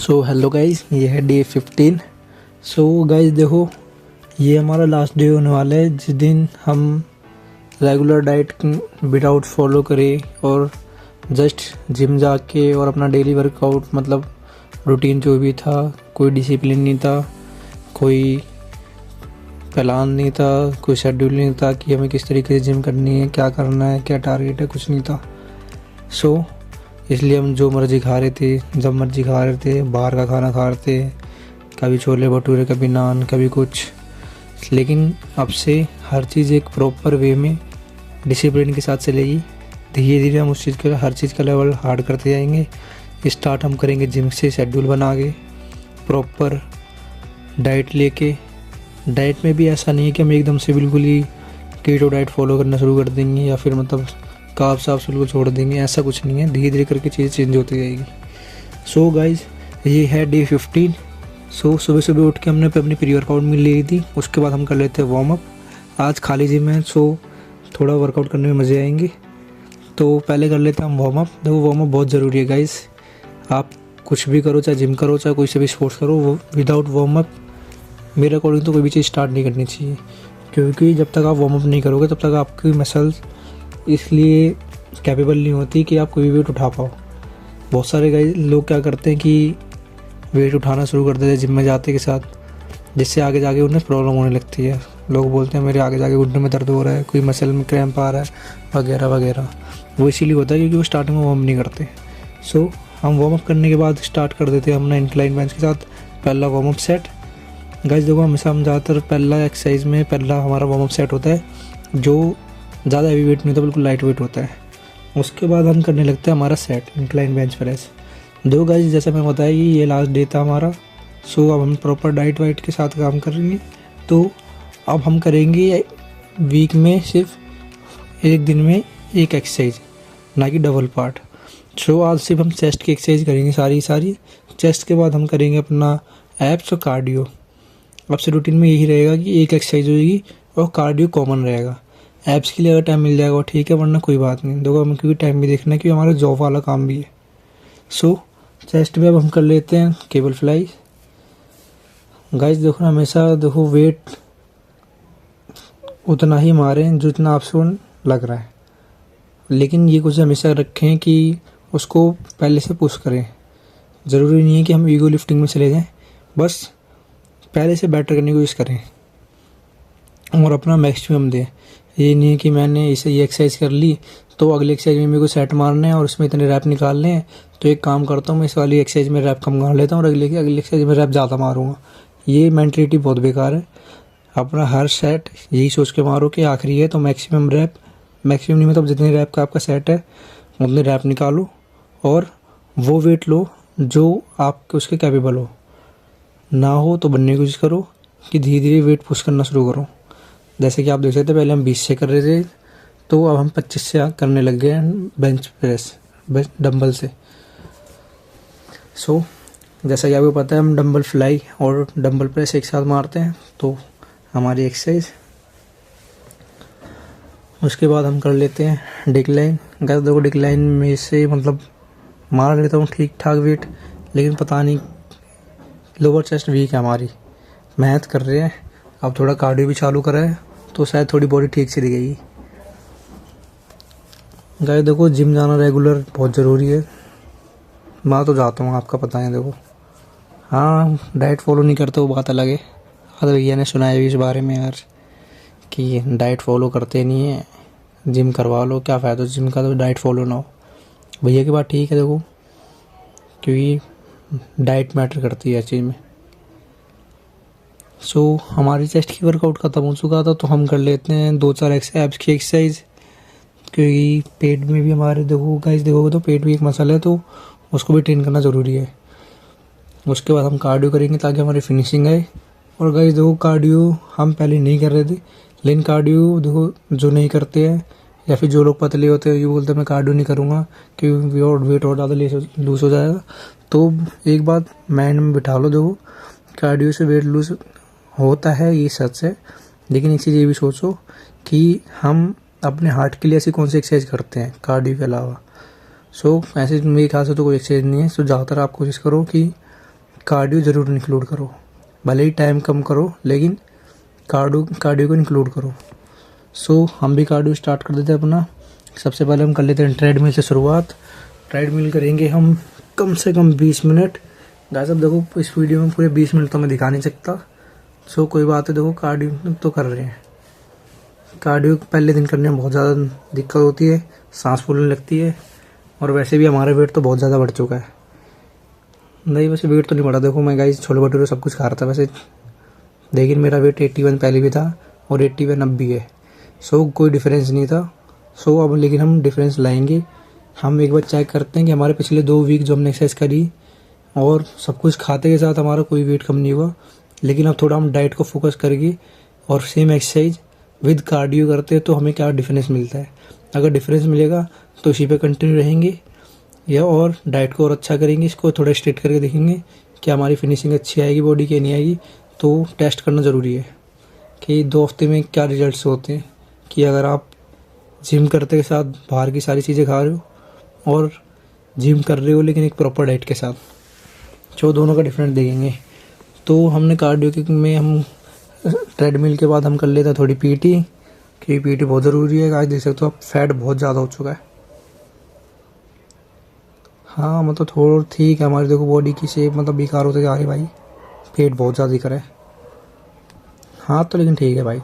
So hello guys, ये है day 15। So guys देखो, ये हमारा लास्ट डे होने वाला है जिस दिन हम रेगुलर डाइट विदाउट फॉलो करें और जस्ट जिम जाके और अपना डेली वर्कआउट मतलब रूटीन जो भी था, कोई डिसिप्लिन नहीं था, कोई प्लान नहीं था, कोई शेड्यूल नहीं था कि हमें किस तरीके से जिम करनी है, क्या करना है, क्या टारगेट है, कुछ नहीं था। सो इसलिए हम जो मर्जी खा रहे थे, जब मर्जी खा रहे थे, बाहर का खाना खा रहे थे, कभी छोले भटूरे, कभी नान, कभी कुछ। लेकिन अब से हर चीज़ एक प्रॉपर वे में डिसिप्लिन के साथ चलेगी। धीरे धीरे हम उस चीज़ के हर चीज़ का लेवल हार्ड करते जाएंगे। स्टार्ट हम करेंगे जिम से, शेड्यूल बना के, प्रॉपर डाइट लेके। डाइट में भी ऐसा नहीं है कि हम एकदम से बिल्कुल ही कीटो डाइट फॉलो करना शुरू कर देंगे या फिर मतलब कार्ब्स आप बिल्कुल छोड़ देंगे, ऐसा कुछ नहीं है। धीरे धीरे करके चीज़ चेंज होती जाएगी। सो गाइज, ये है डे 15। सो सुबह सुबह उठ के हमने अपनी प्री वर्कआउट मील ले ली थी। उसके बाद हम कर लेते हैं वार्म अप। आज खाली जिम है, सो थोड़ा वर्कआउट करने में मज़े आएंगे। तो पहले कर लेते हैं हम वार्म अप। देखो, वार्म अप बहुत ज़रूरी है गाइज। आप कुछ भी करो, चाहे जिम करो, चाहे कोई से भी स्पोर्ट्स करो, वो विदाउट वार्म अप मेरे अकॉर्डिंग तो कोई भी चीज़ स्टार्ट नहीं करनी चाहिए। क्योंकि जब तक आप वार्म अप नहीं करोगे तब तक आपकी मसल्स इसलिए कैपेबल नहीं होती कि आप कोई भी वेट उठा पाओ। बहुत सारे गाइस लोग क्या करते हैं कि वेट उठाना शुरू कर देते हैं जिम में जाते के साथ, जिससे आगे जाके उन्हें प्रॉब्लम होने लगती है। लोग बोलते हैं मेरे आगे जाके घुटने में दर्द हो रहा है, कोई मसल में क्रैम्प आ रहा है, वगैरह वगैरह। वो इसीलिए होता है क्योंकि वो स्टार्टिंग में वार्म नहीं करते। सो हम वार्म अप करने के बाद स्टार्ट कर देते हैं अपना इंक्लाइन बेंच के साथ पहला वार्म अप सेट। गाइस देखो, हमेशा हम ज़्यादातर पहला एक्सरसाइज में पहला हमारा वार्म अप सेट होता है जो ज़्यादा हैवी वेट नहीं होता, बिल्कुल लाइट वेट होता है। उसके बाद हम करने लगते हैं हमारा सेट इंक्लाइन बेंच प्रेस। दो गाइस, जैसे मैं बताया कि ये लास्ट डे था हमारा। सो अब हम प्रॉपर डाइट वाइट के साथ काम करेंगे। तो अब हम करेंगे वीक में सिर्फ एक दिन में एक एक्सरसाइज, ना कि डबल पार्ट। सो आज सिर्फ हम चेस्ट की एक्सरसाइज करेंगे सारी। चेस्ट के बाद हम करेंगे अपना एब्स और कार्डियो। अब से रूटीन में यही रहेगा कि एक एक्सरसाइज होगी और कार्डियो कॉमन रहेगा। एब्स के लिए अगर टाइम मिल जाएगा वो ठीक है, वरना कोई बात नहीं। देखो, हमें क्योंकि टाइम भी देखना है क्योंकि हमारा जॉब वाला काम भी है। सो चेस्ट में अब हम कर लेते हैं केबल फ्लाई। गाइस देखो, हमेशा देखो वेट उतना ही मारें जितना आपसे लग रहा है, लेकिन ये कुछ हमेशा रखें कि उसको पहले से पुश करें। ज़रूरी नहीं है कि हम ईगो लिफ्टिंग में चले जाएं, बस पहले से बेटर करने की कोशिश करें और अपना मैक्सिमम दें। ये नहीं है कि मैंने इसे ये एक्सरसाइज कर ली तो अगली एक्सरसाइज में मेरे को सेट मारने हैं और उसमें इतने रैप निकालने हैं, तो एक काम करता हूँ, मैं इस वाली एक्सरसाइज में रैप कम कर लेता हूँ और अगली एक्सरसाइज में रैप ज़्यादा मारूंगा। ये मेंटलिटी बहुत बेकार है। अपना हर सेट यही सोच के मारो कि आखिरी है तो मैक्सिमम रैप, मैक्सिमम नहीं मतलब जितने रैप का आपका सेट है उतने रैप निकालो और वो वेट लो जो आपके उसके कैपेबल हो। ना हो तो बनने की कोशिश करो कि धीरे धीरे वेट पुश करना शुरू करो। जैसे कि आप देख सकते हैं, पहले हम 20 से कर रहे थे, तो अब हम 25 से करने लग गए हैं बेंच प्रेस डंबल से। सो जैसा कि आपको पता है, हम डंबल फ्लाई और डंबल प्रेस एक साथ मारते हैं, तो हमारी एक्सरसाइज। उसके बाद हम कर लेते हैं डिक्लाइन। गाइस देखो, डिक्लाइन में से मतलब मार लेता हूँ ठीक ठाक वेट, लेकिन पता नहीं लोअर चेस्ट वीक है हमारी। मेहनत कर रहे हैं, अब थोड़ा कार्डियो भी चालू करा है तो शायद थोड़ी बॉडी ठीक से दिखेगी। गाइस देखो, जिम जाना रेगुलर बहुत ज़रूरी है। मैं तो जाता हूँ, आपका पता है। देखो, हाँ, डाइट फॉलो नहीं करते वो बात अलग है। हाँ, भैया ने सुनाया भी इस बारे में यार कि डाइट फॉलो करते नहीं है, जिम करवा लो, क्या फ़ायदा जिम का तो डाइट फॉलो ना हो। भैया की बात ठीक है देखो, क्योंकि डाइट मैटर करती है चीज़ में। सो हमारी चेस्ट की वर्कआउट ख़त्म हो चुका था, तो हम कर लेते हैं 2-4 एब्स की एक्सरसाइज, क्योंकि पेट में भी हमारे देखो गाइस, देखोगे तो पेट भी एक मसल है, तो उसको भी ट्रेन करना ज़रूरी है। उसके बाद हम कार्डियो करेंगे ताकि हमारी फिनिशिंग आए। और गाइस देखो, कार्डियो हम पहले नहीं कर रहे थे, लेकिन कार्डियो देखो जो नहीं करते हैं या फिर जो लोग पतले होते हैं ये बोलते हैं मैं कार्डियो नहीं करूँगा क्योंकि वेट और ज़्यादा लूज़ हो जाएगा। तो एक बात माइंड में बिठा लो, देखो कार्डियो से वेट लूज़ होता है, ये सच है, लेकिन एक चीज़ ये भी सोचो कि हम अपने हार्ट के लिए ऐसी कौन सी एक्सरसाइज करते हैं कार्डियो के अलावा। सो ऐसे मेरे ख्याल से तो कोई एक्सरसाइज नहीं है। सो ज़्यादातर आप कोशिश करो कि कार्डियो ज़रूर इंक्लूड करो, भले ही टाइम कम करो लेकिन कार्डियो को इंक्लूड करो। सो हम भी कार्डियो स्टार्ट कर देते हैं अपना। सबसे पहले हम कर लेते हैं ट्रेडमिल से शुरुआत। ट्रेडमिल करेंगे हम कम से कम 20 मिनट। गाइस अब देखो इस वीडियो में पूरे 20 मिनट तो मैं दिखा नहीं सकता, सो कोई बात है, देखो कार्डियो तो कर रहे हैं। कार्डियो पहले दिन करने में बहुत ज़्यादा दिक्कत होती है, सांस फूलने लगती है, और वैसे भी हमारा वेट तो बहुत ज़्यादा बढ़ चुका है। नहीं वैसे वेट तो नहीं बढ़ा, देखो मैं गाइस छोले भटूरे सब कुछ खा रहा था वैसे, लेकिन मेरा वेट 81 पहले भी था और 81 अब भी है। सो कोई डिफरेंस नहीं था। सो अब लेकिन हम डिफरेंस लाएंगे। हम एक बार चेक करते हैं कि हमारे पिछले 2 वीक जो हमने एक्सरसाइज करी और सब कुछ खाते के साथ हमारा कोई वेट कम नहीं हुआ, लेकिन अब थोड़ा हम डाइट को फोकस करेंगे और सेम एक्सरसाइज विद कार्डियो करते हैं तो हमें क्या डिफरेंस मिलता है। अगर डिफरेंस मिलेगा तो इसी पे कंटिन्यू रहेंगे या और डाइट को और अच्छा करेंगे, इसको थोड़ा स्ट्रिक्ट करके देखेंगे कि हमारी फिनिशिंग अच्छी आएगी बॉडी की नहीं आएगी। तो टेस्ट करना ज़रूरी है कि 2 हफ्ते में क्या रिजल्ट्स होते हैं, कि अगर आप जिम करते के साथ बाहर की सारी चीज़ें खा रहे हो और जिम कर रहे हो लेकिन एक प्रॉपर डाइट के साथ, जो दोनों का डिफरेंस देखेंगे। तो हमने कार्डियो में हम ट्रेडमिल के बाद हम कर लेते हैं थोड़ी पीटी, कि पीटी बहुत ज़रूरी है। आज देख सकते हो आप फैट बहुत ज़्यादा हो चुका है। हाँ मतलब थोड़ा ठीक है, हमारी देखो बॉडी की शेप मतलब बेकार होते जा रही है भाई, पेट बहुत ज़्यादा दिख रहा है। हाँ तो लेकिन ठीक है भाई,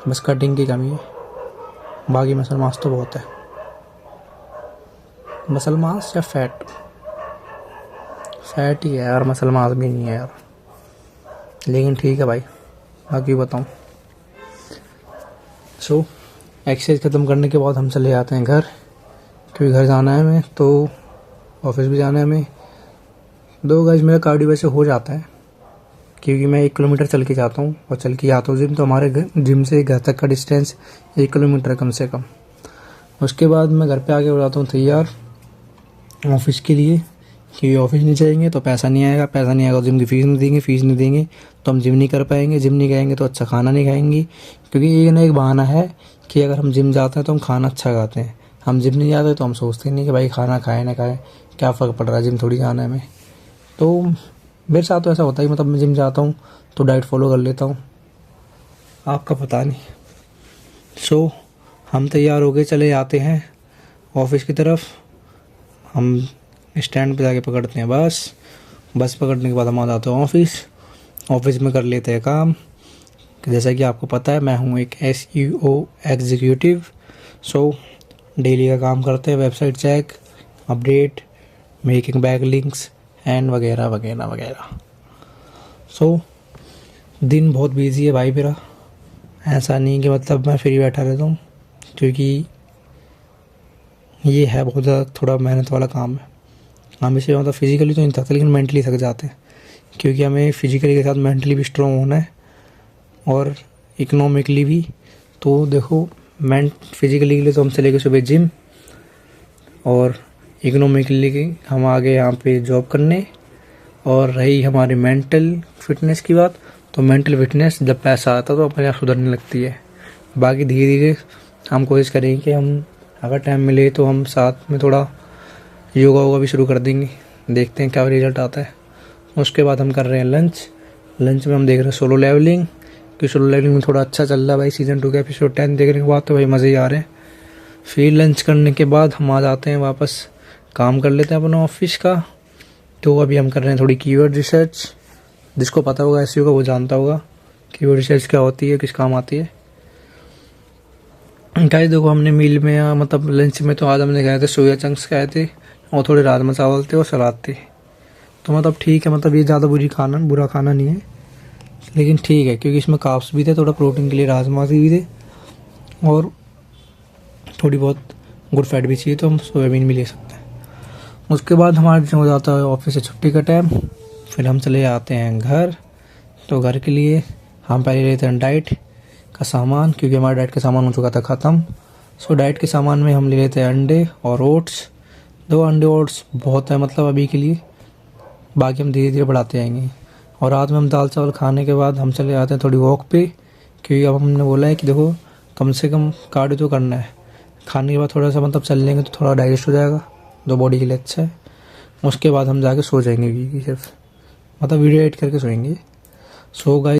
बस कटिंग की कमी है, बाकी मसल मास तो बहुत है। मसल मास या फैट? फैट ही है यार, मसल मास भी नहीं है यार, लेकिन ठीक है भाई, बाकी बताऊँ। सो एक्सरसाइज ख़त्म करने के बाद हम चले जाते हैं घर, क्योंकि घर जाना है हमें, तो ऑफिस भी जाना है हमें। 2 गाइस मेरा कार्डियो वैसे हो जाता है, क्योंकि मैं 1 किलोमीटर चल के जाता हूँ और चल के आता हूँ जिम, तो हमारे जिम से घर तक का डिस्टेंस 1 किलोमीटर है कम से कम। उसके बाद मैं घर पे आके हो जाता हूँ तैयार ऑफिस के लिए, क्योंकि ऑफिस नहीं जाएंगे तो पैसा नहीं आएगा, पैसा नहीं आएगा तो जिम की फीस नहीं देंगे तो हम जिम नहीं कर पाएंगे, जिम नहीं खाएंगे तो अच्छा खाना नहीं खाएंगे, क्योंकि एक ना एक बहाना है कि अगर हम जिम जाते हैं तो हम खाना अच्छा खाते हैं, हम जिम नहीं जाते तो हम सोचते नहीं कि भाई खाना खाए ना खाए क्या फ़र्क पड़ रहा है, जिम थोड़ी जाना है हमें। तो मेरे साथ तो ऐसा होता है, मतलब मैं जिम जाता हूँ तो डाइट फॉलो कर लेता हूँ, आपका पता नहीं। सो हम तैयार हो गए, चले जाते हैं ऑफिस की तरफ। हम स्टैंड पे जाके पकड़ते हैं बस पकड़ने के बाद हम आ जाते हैं ऑफिस में कर लेते हैं काम। जैसा कि आपको पता है मैं हूँ एक SEO एग्जीक्यूटिव। सो डेली का काम करते हैं, website check, update, making backlinks and वगैरह वगैरह वगैरह। सो दिन बहुत बिजी है भाई मेरा, ऐसा नहीं कि मतलब मैं फ्री बैठा रहता हूँ, क्योंकि ये है बहुत ज़्यादा थोड़ा मेहनत वाला काम है। हम इसे मतलब फिजिकली तो नहीं थकते लेकिन मेंटली थक जाते हैं, क्योंकि हमें फिजिकली के साथ मेंटली भी स्ट्रॉन्ग होना है और इकोनॉमिकली भी। तो देखो फिजिकली के लिए तो हम चले गए सुबह जिम, और इकोनॉमिकली हम आ गए यहाँ पे जॉब करने। और रही हमारी मेंटल फिटनेस की बात, तो मेंटल फिटनेस जब पैसा आता तो अपने आप सुधरने लगती है। बाकी धीरे धीरे हम कोशिश करेंगे कि हम अगर टाइम मिले तो हम साथ में थोड़ा योगा भी शुरू कर देंगे, देखते हैं क्या रिजल्ट आता है। उसके बाद हम कर रहे हैं लंच में हम देख रहे हैं सोलो लेवलिंग, कि सोलो लेवलिंग में थोड़ा अच्छा चल रहा है भाई। सीज़न 2 का एपिसोड 10 देखने के बाद तो भाई मज़े ही आ रहे हैं। फिर लंच करने के बाद हम आ जाते हैं वापस, काम कर लेते हैं अपना ऑफिस का। तो अभी हम कर रहे हैं थोड़ी कीवर्ड रिसर्च, जिसको पता होगा SEO का वो जानता होगा कीवर्ड रिसर्च क्या होती है, किस काम आती है। गाइस देखो हमने मील में मतलब लंच में तो आज हमने खाए थे सोया चंक्स खाए थे और थोड़े राजमा चावल थे और सलाद थे। तो मतलब ठीक है, मतलब ये ज़्यादा बुरा खाना नहीं है, लेकिन ठीक है क्योंकि इसमें कार्ब्स भी थे, थोड़ा प्रोटीन के लिए राजमा भी थे और थोड़ी बहुत गुड फैट भी चाहिए तो हम सोयाबीन भी ले सकते हैं। उसके बाद हमारे हो जाता है ऑफिस से छुट्टी का टाइम, फिर हम चले आते हैं घर। तो घर के लिए हम पहले लेते हैं डाइट का सामान, क्योंकि हमारा डाइट का सामान हो चुका था ख़त्म। सो डाइट के सामान में हम ले लेते हैं अंडे और ओट्स। 2 अंडे ओट्स बहुत है मतलब अभी के लिए, बाकी हम धीरे धीरे बढ़ाते जाएंगे। और रात में हम दाल चावल खाने के बाद हम चले जाते हैं थोड़ी वॉक पे, क्योंकि अब हमने बोला है कि देखो कम से कम कार्डियो तो करना है। खाने के बाद थोड़ा सा मतलब चल लेंगे तो थोड़ा डाइजेस्ट हो जाएगा, जो बॉडी के लिए अच्छा है। उसके बाद हम जाके सो जाएंगे, कि सिर्फ मतलब वीडियो एडिट करके सोएंगे। So guys